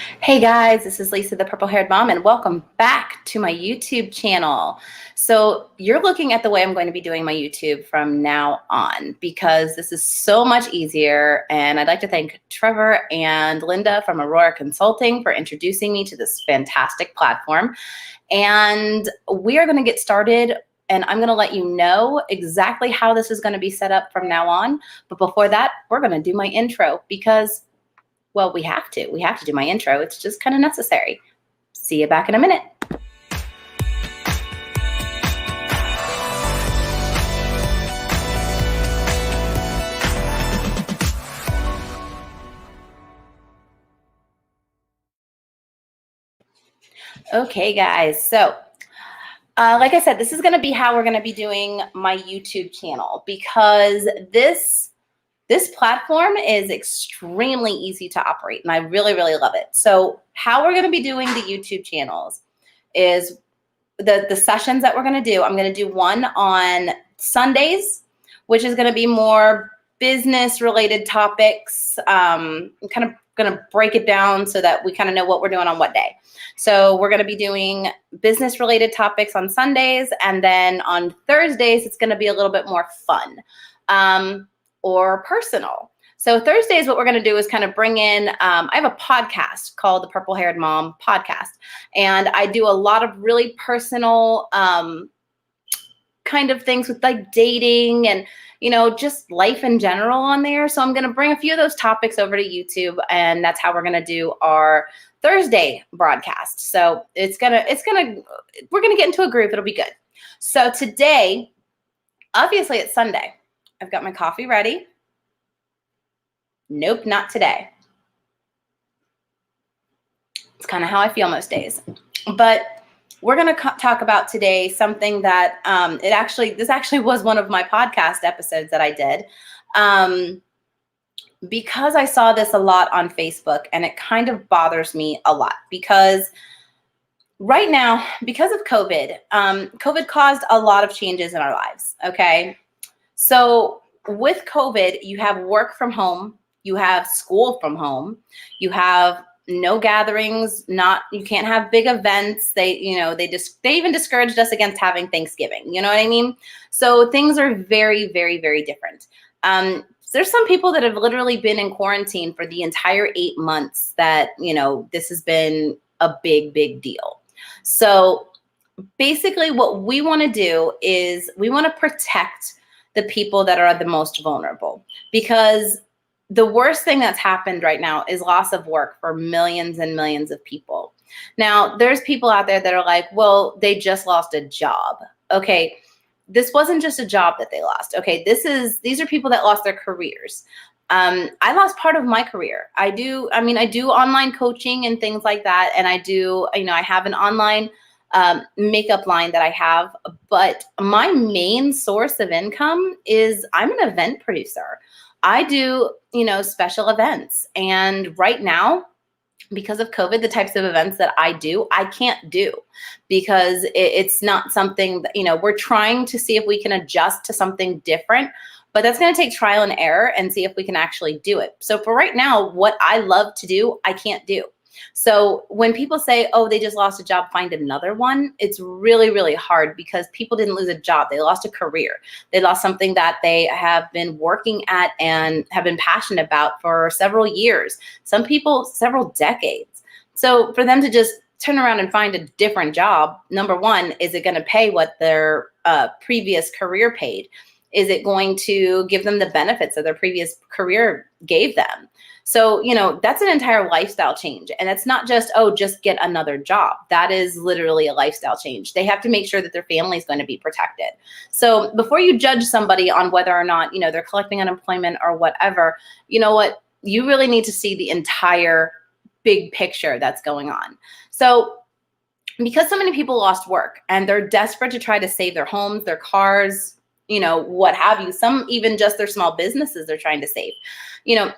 Hey guys, this is Lisa, the purple haired mom, and welcome back to my YouTube channel. So you're looking at the way I'm going to be doing my YouTube from now on because this is so much easier. And I'd like to thank Trevor and Linda from Aurora Consulting for introducing me to this fantastic platform. And we are going to get started, and I'm going to let you know exactly how this is going to be set up from now on. But before that, we're going to do my intro because, well, we have to. We have to do my intro. It's just kind of necessary. See you back in a minute. Okay, guys. So, like I said, this is going to be how we're going to be doing my YouTube channel because this platform is extremely easy to operate, and I really, really love it. So how we're going to be doing the YouTube channels is the sessions that we're going to do. I'm going to do one on Sundays, which is going to be more business-related topics. I'm kind of going to break it down so that we kind of know what we're doing on what day. So we're going to be doing business-related topics on Sundays, and then on Thursdays, it's going to be a little bit more fun. Or personal. So Thursdays, what we're going to do is kind of bring in, I have a podcast called the Purple Haired Mom Podcast, and I do a lot of really personal kind of things with like dating and, you know, just life in general on there. So I'm going to bring a few of those topics over to YouTube, and that's how we're going to do our Thursday broadcast. So we're going to get into a groove. It'll be good. So today, obviously it's Sunday. I've got my coffee ready. Nope, not today. It's kind of how I feel most days. But we're going to talk about today something that this actually was one of my podcast episodes that I did because I saw this a lot on Facebook, and it kind of bothers me a lot because right now, because of COVID, COVID caused a lot of changes in our lives, okay? So with COVID, you have work from home, you have school from home, you have no gatherings, you can't have big events. They even discouraged us against having Thanksgiving. You know what I mean? So things are very, very, very different. There's some people that have literally been in quarantine for the entire 8 months that, this has been a big, big deal. So basically what we want to do is we want to protect the people that are the most vulnerable, because the worst thing that's happened right now is loss of work for millions and millions of people. Now, there's people out there that are like, well, they just lost a job. Okay, this wasn't just a job that they lost. Okay, these are people that lost their careers. I lost part of my career. I do online coaching and things like that, and I have an online makeup line that I have, but my main source of income is I'm an event producer. I do, special events. And right now, because of COVID, the types of events that I do, I can't do because it's not something that, we're trying to see if we can adjust to something different, but that's going to take trial and error and see if we can actually do it. So for right now, what I love to do, I can't do. So when people say, oh, they just lost a job, find another one, it's really, really hard because people didn't lose a job. They lost a career. They lost something that they have been working at and have been passionate about for several years. Some people, several decades. So for them to just turn around and find a different job, number one, is it going to pay what their previous career paid? Is it going to give them the benefits that their previous career gave them? So, that's an entire lifestyle change. And it's not just, oh, just get another job. That is literally a lifestyle change. They have to make sure that their family is going to be protected. So before you judge somebody on whether or not, they're collecting unemployment or whatever, you know what? You really need to see the entire big picture that's going on. So because so many people lost work and they're desperate to try to save their homes, their cars, what have you, some even just their small businesses they're trying to save.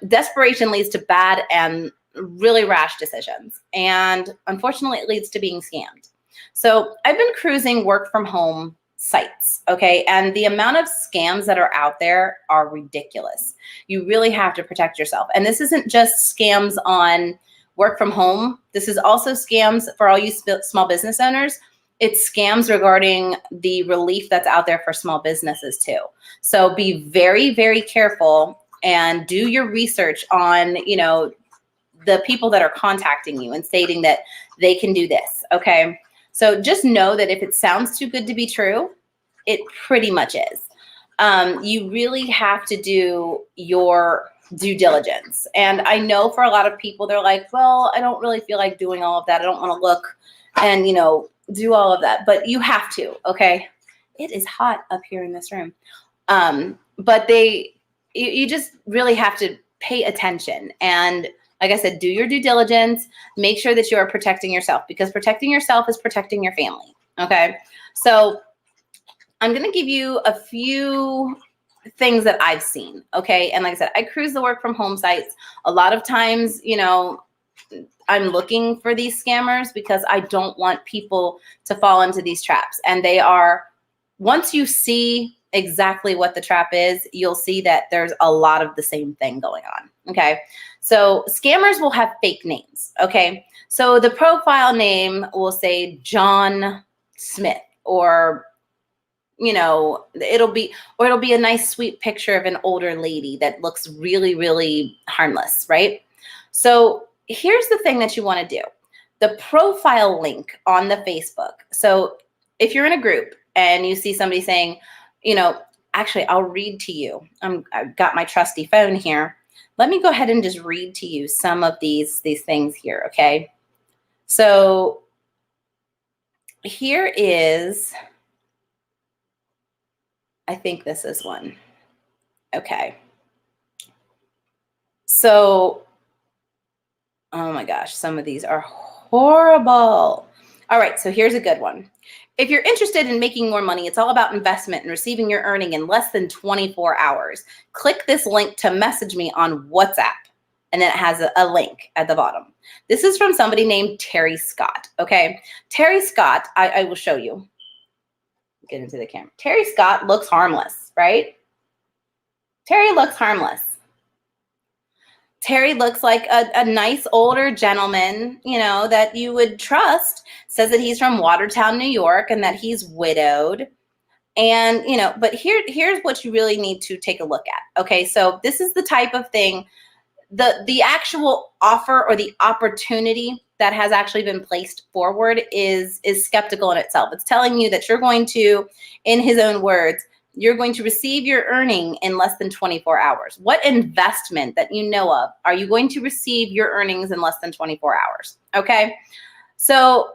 Desperation leads to bad and really rash decisions. And unfortunately, it leads to being scammed. So I've been cruising work from home sites, okay? And the amount of scams that are out there are ridiculous. You really have to protect yourself. And this isn't just scams on work from home. This is also scams for all you small business owners. It's scams regarding the relief that's out there for small businesses too. So be very, very careful and do your research on, the people that are contacting you and stating that they can do this, okay? So just know that if it sounds too good to be true, it pretty much is. You really have to do your due diligence. And I know for a lot of people, they're like, well, I don't really feel like doing all of that. I don't want to look and, do all of that, but you have to, okay? It is hot up here in this room. But you just really have to pay attention. And like I said, do your due diligence, make sure that you are protecting yourself, because protecting yourself is protecting your family, okay? So I'm going to give you a few things that I've seen, okay? And like I said, I cruise the work from home sites. A lot of times, I'm looking for these scammers because I don't want people to fall into these traps. And they are, once you see exactly what the trap is, you'll see that there's a lot of the same thing going on, okay? So scammers will have fake names, okay? So the profile name will say John Smith, or it'll be a nice sweet picture of an older lady that looks really, really harmless, right? So here's the thing that you want to do. The profile link on the Facebook. So if you're in a group and you see somebody saying, actually, I'll read to you. I've got my trusty phone here. Let me go ahead and just read to you some of these things here, okay? So here is, I think this is one. Okay. So, oh my gosh, some of these are horrible. All right, so here's a good one. If you're interested in making more money, it's all about investment and receiving your earning in less than 24 hours. Click this link to message me on WhatsApp. And then it has a link at the bottom. This is from somebody named Terry Scott, okay? Terry Scott, I will show you. Get into the camera. Terry Scott looks harmless, right? Terry looks harmless. Terry looks like a nice older gentleman, that you would trust. Says that he's from Watertown, New York, and that he's widowed. And, but here's what you really need to take a look at. Okay, so this is the type of thing, the actual offer or the opportunity that has actually been placed forward is skeptical in itself. It's telling you that you're going to, in his own words, you're going to receive your earning in less than 24 hours. What investment that you know of are you going to receive your earnings in less than 24 hours? Okay. So,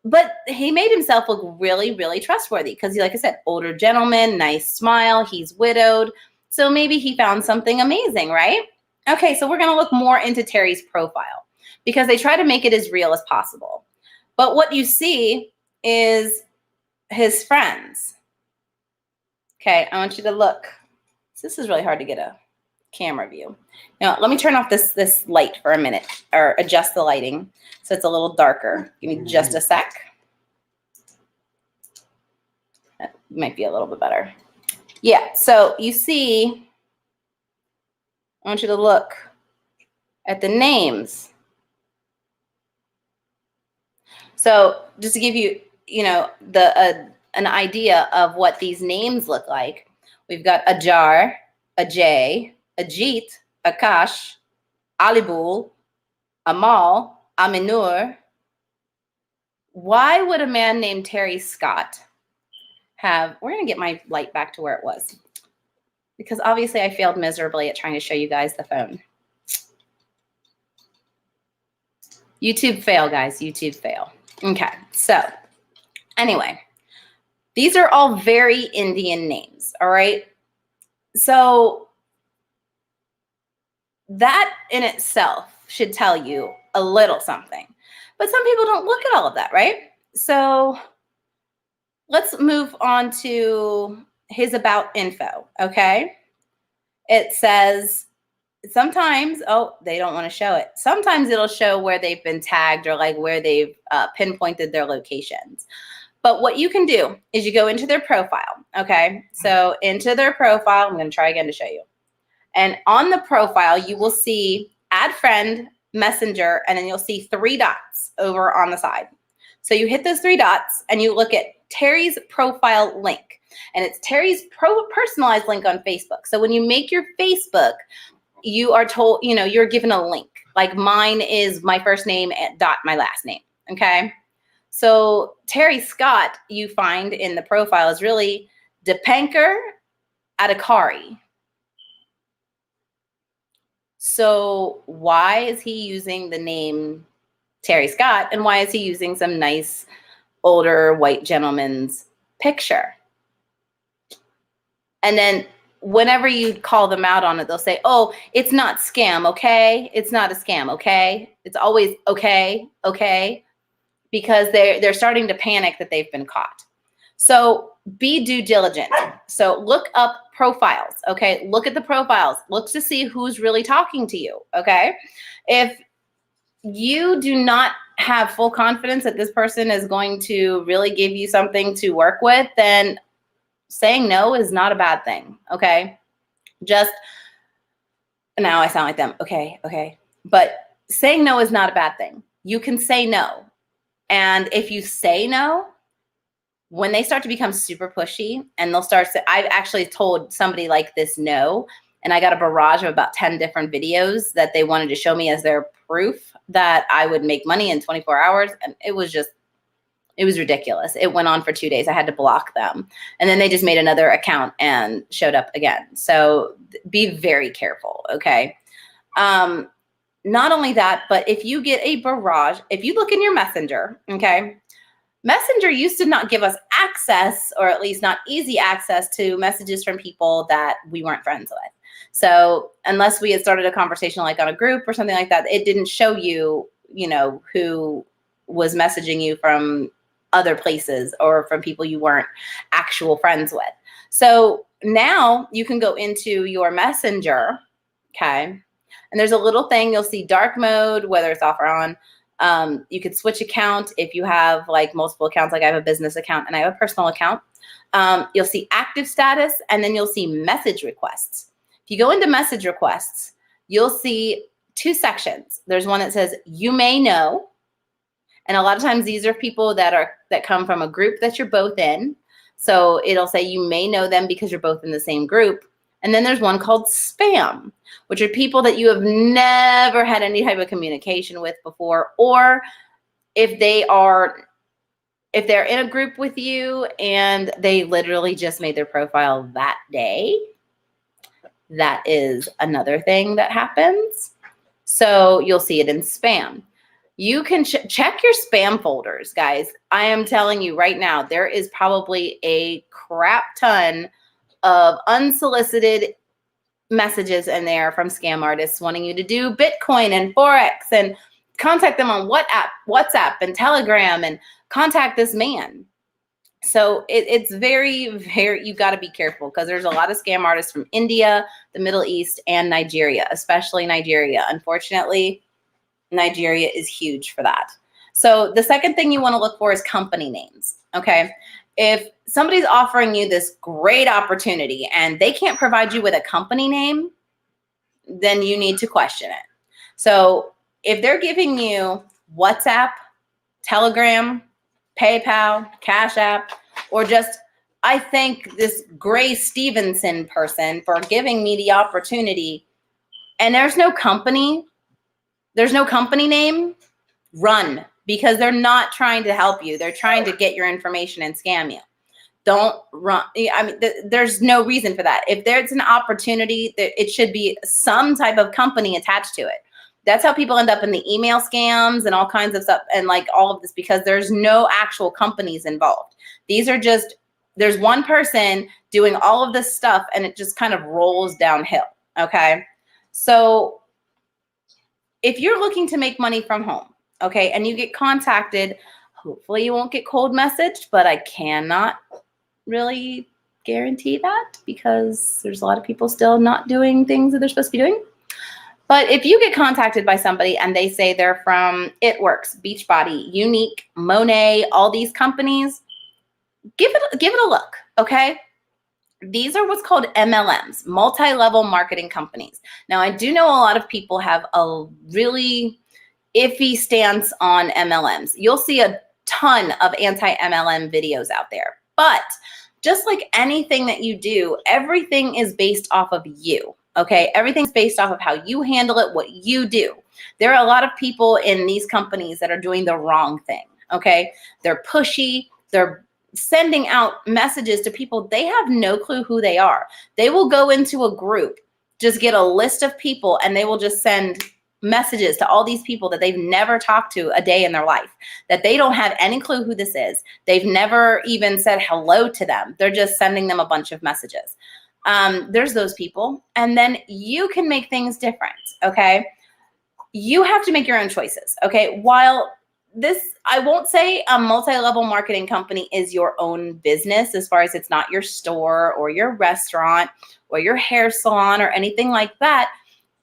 but he made himself look really, really trustworthy because, like I said, older gentleman, nice smile, he's widowed. So maybe he found something amazing, right? Okay, so we're going to look more into Terry's profile because they try to make it as real as possible. But what you see is his friends. Okay, I want you to look. This is really hard to get a camera view. Now, let me turn off this light for a minute, or adjust the lighting so it's a little darker. Give me just a sec. That might be a little bit better. Yeah, so you see, I want you to look at the names. So just to give you, an idea of what these names look like, we've got Ajar, Ajay, Ajit, Akash, Alibul, Amal, Aminur. Why would a man named Terry Scott have, we're going to get my light back to where it was, because obviously I failed miserably at trying to show you guys the phone. YouTube fail, guys, YouTube fail. Okay, so anyway, these are all very Indian names, all right? So that in itself should tell you a little something. But some people don't look at all of that, right? So let's move on to his about info, okay? It says sometimes, oh, they don't want to show it. Sometimes it'll show where they've been tagged or like where they've pinpointed their locations. But what you can do is you go into their profile, okay? So into their profile, I'm going to try again to show you. And on the profile, you will see add friend, Messenger, and then you'll see 3 dots over on the side. So you hit those 3 dots and you look at Terry's profile link, and it's Terry's personalized link on Facebook. So when you make your Facebook, you are told, you're given a link. Like mine is my first name dot my last name. Okay. So Terry Scott, you find in the profile, is really Dipankar Adhikari. So why is he using the name Terry Scott, and why is he using some nice older white gentleman's picture? And then whenever you call them out on it, they'll say, oh, it's not scam, okay? It's not a scam, okay? It's always okay, because they're starting to panic that they've been caught. So be due diligent. So look up profiles, okay? Look at the profiles. Look to see who's really talking to you, okay? If you do not have full confidence that this person is going to really give you something to work with, then saying no is not a bad thing, okay? Just, now I sound like them, okay. But saying no is not a bad thing. You can say no. And if you say no, when they start to become super pushy and they'll start to, I've actually told somebody like this no, and I got a barrage of about 10 different videos that they wanted to show me as their proof that I would make money in 24 hours. And it was ridiculous. It went on for 2 days. I had to block them. And then they just made another account and showed up again. So be very careful, okay? Not only that, but if you get a barrage, if you look in your Messenger, okay? Messenger used to not give us access, or at least not easy access, to messages from people that we weren't friends with. So unless we had started a conversation like on a group or something like that, it didn't show you, who was messaging you from other places or from people you weren't actual friends with. So now you can go into your Messenger, okay? And there's a little thing, you'll see dark mode, whether it's off or on. You could switch account if you have like multiple accounts. Like I have a business account and I have a personal account. You'll see active status, and then you'll see message requests. If you go into message requests, you'll see 2 sections. There's one that says you may know. And a lot of times these are people that come from a group that you're both in. So it'll say you may know them because you're both in the same group. And then there's one called spam, which are people that you have never had any type of communication with before, or if they're in a group with you and they literally just made their profile that day. That is another thing that happens. So you'll see it in spam. You can check your spam folders, guys. I am telling you right now, there is probably a crap ton of unsolicited messages in there from scam artists wanting you to do Bitcoin and Forex, and contact them on WhatsApp and Telegram, and contact this man. So it's very, very, you got to be careful, because there's a lot of scam artists from India, the Middle East, and Nigeria, especially Nigeria. Unfortunately, Nigeria is huge for that. So the second thing you want to look for is company names, okay? If somebody's offering you this great opportunity and they can't provide you with a company name, then you need to question it. So if they're giving you WhatsApp, Telegram, PayPal, Cash App, or just, I thank this Grace Stevenson person for giving me the opportunity, and there's no company name, run, because they're not trying to help you. They're trying to get your information and scam you. Don't run. I mean, there's no reason for that. If there's an opportunity, it should be some type of company attached to it. That's how people end up in the email scams and all kinds of stuff, and like all of this, because there's no actual companies involved. These are just, there's one person doing all of this stuff, and it just kind of rolls downhill, okay? So if you're looking to make money from home, okay, and you get contacted, hopefully you won't get cold messaged, but I cannot really guarantee that, because there's a lot of people still not doing things that they're supposed to be doing. But if you get contacted by somebody and they say they're from It Works, Beachbody, Unique, Monet, all these companies, give it a look, okay? These are what's called MLMs, multi-level marketing companies. Now, I do know a lot of people have a really iffy stance on MLMs. You'll see a ton of anti-MLM videos out there. But just like anything that you do, everything is based off of you, okay? Everything's based off of how you handle it, what you do. There are a lot of people in these companies that are doing the wrong thing, okay? They're pushy, they're sending out messages to people. They have no clue who they are. They will go into a group, just get a list of people, and they will just send messages to all these people that they've never talked to a day in their life, that they don't have any clue who this is. They've never even said hello to them. They're just sending them a bunch of messages. There's those people. And then you can make things different, okay? You have to make your own choices, okay? While this, I won't say a multi-level marketing company is your own business as far as it's not your store or your restaurant or your hair salon or anything like that.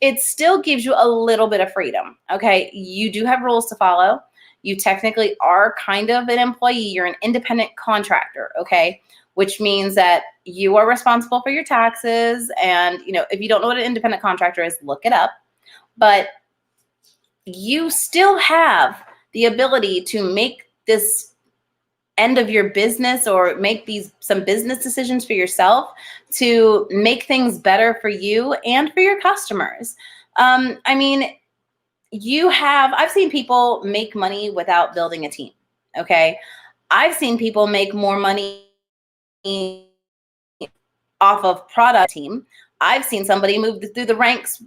It still gives you a little bit of freedom, okay? You do have rules to follow. You technically are kind of an employee. You're an independent contractor, okay? Which means that you are responsible for your taxes. And, you know, if you don't know what an independent contractor is, look it up. But you still have the ability to make this end of your business or make some business decisions for yourself to make things better for you and for your customers. I mean, I've seen people make money without building a team, okay? I've seen people make more money off of product team. I've seen somebody move through the ranks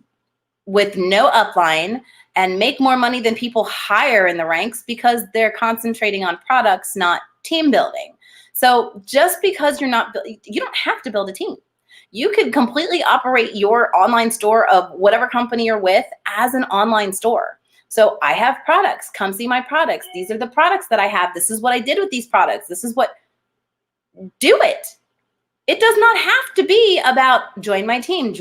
with no upline and make more money than people higher in the ranks because they're concentrating on products, not team building. So just because you don't have to build a team. You could completely operate your online store of whatever company you're with as an online store. So I have products, come see my products. These are the products that I have. This is what I did with these products. Do it. It does not have to be about join my team,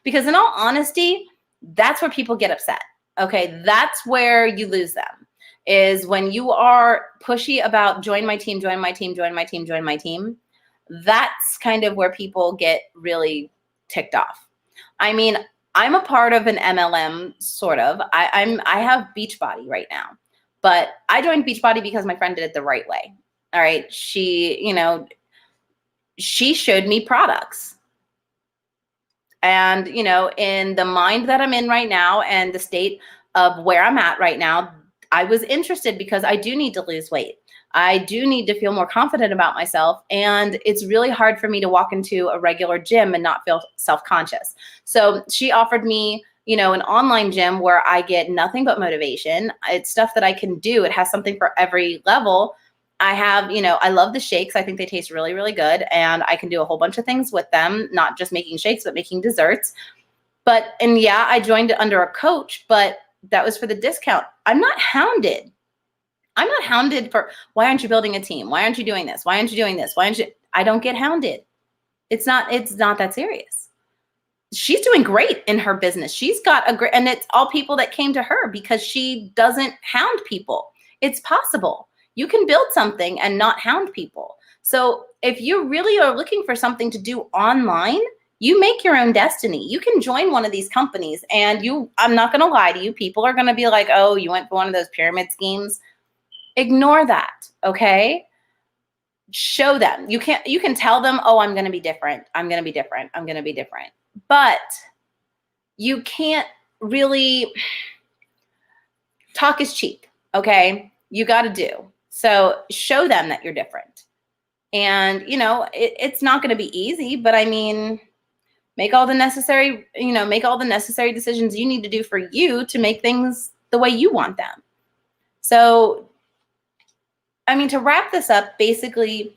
because in all honesty, that's where people get upset. Okay, that's where you lose them, is when you are pushy about join my team. That's kind of where people get really ticked off. I mean, I'm a part of an MLM, sort of. I have Beachbody right now, but I joined Beachbody because my friend did it the right way. All right, she showed me products. And, in the mind that I'm in right now and the state of where I'm at right now, I was interested because I do need to lose weight. I do need to feel more confident about myself. And it's really hard for me to walk into a regular gym and not feel self-conscious. So she offered me, an online gym where I get nothing but motivation. It's stuff that I can do. It has something for every level. I have, I love the shakes. I think they taste really, really good. And I can do a whole bunch of things with them, not just making shakes, but making desserts. And yeah, I joined it under a coach, but that was for the discount. I'm not hounded. For, why aren't you building a team? Why aren't you doing this? Why aren't you doing this? I don't get hounded. It's not that serious. She's doing great in her business. She's got and it's all people that came to her because she doesn't hound people. It's possible. You can build something and not hound people. So if you really are looking for something to do online, you make your own destiny. You can join one of these companies and I'm not going to lie to you. People are going to be like, oh, you went for one of those pyramid schemes. Ignore that. Okay. Show them. You can tell them, oh, I'm going to be different. But you can't really, talk is cheap. Okay. You got to do. So show them that you're different. And, it's not going to be easy, but I mean, make all the necessary decisions you need to do for you to make things the way you want them. So, I mean, to wrap this up, basically,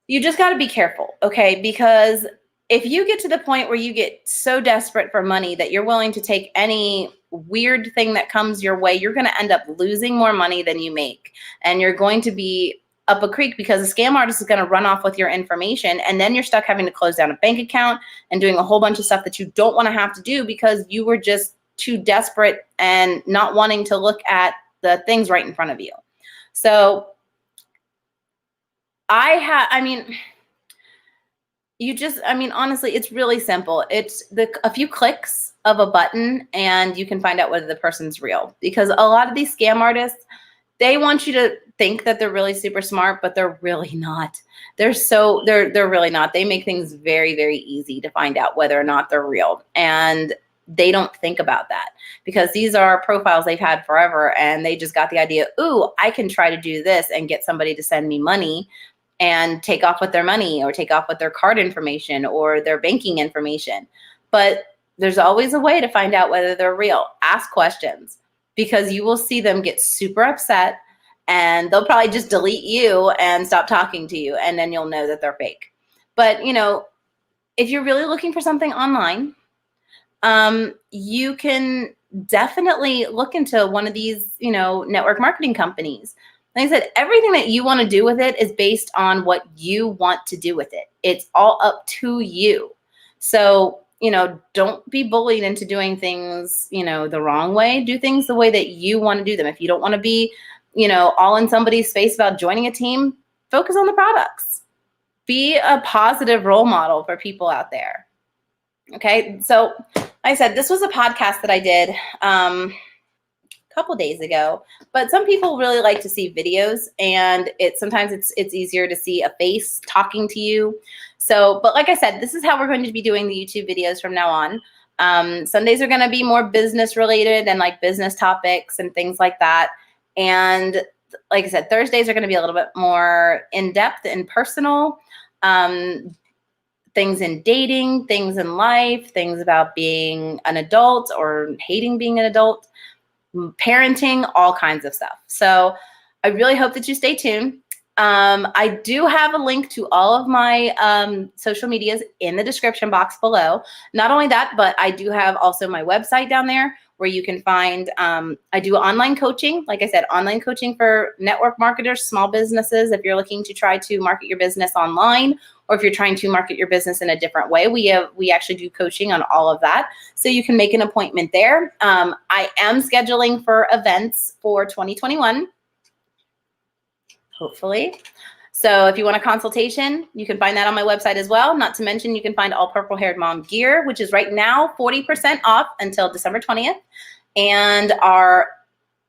you just got to be careful, okay? Because if you get to the point where you get so desperate for money that you're willing to take any weird thing that comes your way, you're going to end up losing more money than you make. And you're going to be up a creek because a scam artist is going to run off with your information. And then you're stuck having to close down a bank account and doing a whole bunch of stuff that you don't want to have to do because you were just too desperate and not wanting to look at the things right in front of you. So You just, I mean, honestly, it's really simple. It's a few clicks of a button and you can find out whether the person's real. Because a lot of these scam artists, they want you to think that they're really super smart, but they're really not. They're really not. They make things very, very easy to find out whether or not they're real. And they don't think about that because these are profiles they've had forever and they just got the idea, ooh, I can try to do this and get somebody to send me money and take off with their money or take off with their card information or their banking information. But there's always a way to find out whether they're real. Ask questions because you will see them get super upset and they'll probably just delete you and stop talking to you. And then you'll know that they're fake. But, you know, if you're really looking for something online, you can definitely look into one of these, you know, network marketing companies. Like I said, everything that you want to do with it is based on what you want to do with it. It's all up to you. So, you know, don't be bullied into doing things, you know, the wrong way. Do things the way that you want to do them. If you don't want to be, you know, all in somebody's face about joining a team, focus on the products. Be a positive role model for people out there. Okay, so like I said, this was a podcast that I did a couple days ago, but some people really like to see videos, and sometimes it's easier to see a face talking to you. So, but like I said, this is how we're going to be doing the YouTube videos from now on. Sundays are going to be more business related and like business topics and things like that. And like I said, Thursdays are going to be a little bit more in-depth and personal. Things in dating, things in life, things about being an adult or hating being an adult, parenting, all kinds of stuff. So I really hope that you stay tuned. I do have a link to all of my social medias in the description box below. Not only that, but I do have also my website down there where you can find, I do online coaching. Like I said, online coaching for network marketers, small businesses. If you're looking to try to market your business online, or if you're trying to market your business in a different way, we actually do coaching on all of that. So you can make an appointment there. I am scheduling for events for 2021, hopefully. So if you want a consultation, you can find that on my website as well. Not to mention, you can find all Purple Haired Mom gear, which is right now 40% off until December 20th. And our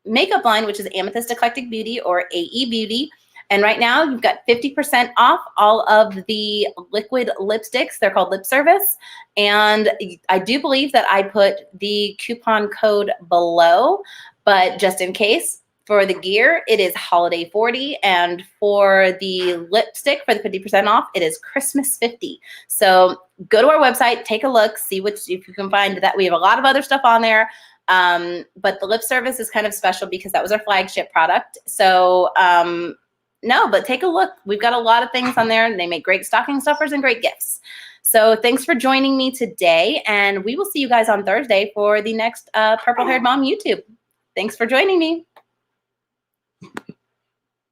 makeup line, which is Amethyst Eclectic Beauty or AE Beauty. And right now you've got 50% off all of the liquid lipsticks. They're called Lip Service. And I do believe that I put the coupon code below, but just in case, for the gear, it is Holiday 40. And for the lipstick, for the 50% off, it is Christmas 50. So go to our website, take a look, see if you can find that. We have a lot of other stuff on there. But the Lip Service is kind of special because that was our flagship product. So no, but take a look. We've got a lot of things on there, and they make great stocking stuffers and great gifts. So thanks for joining me today, and we will see you guys on Thursday for the next Purple Haired Mom YouTube. Thanks for joining me.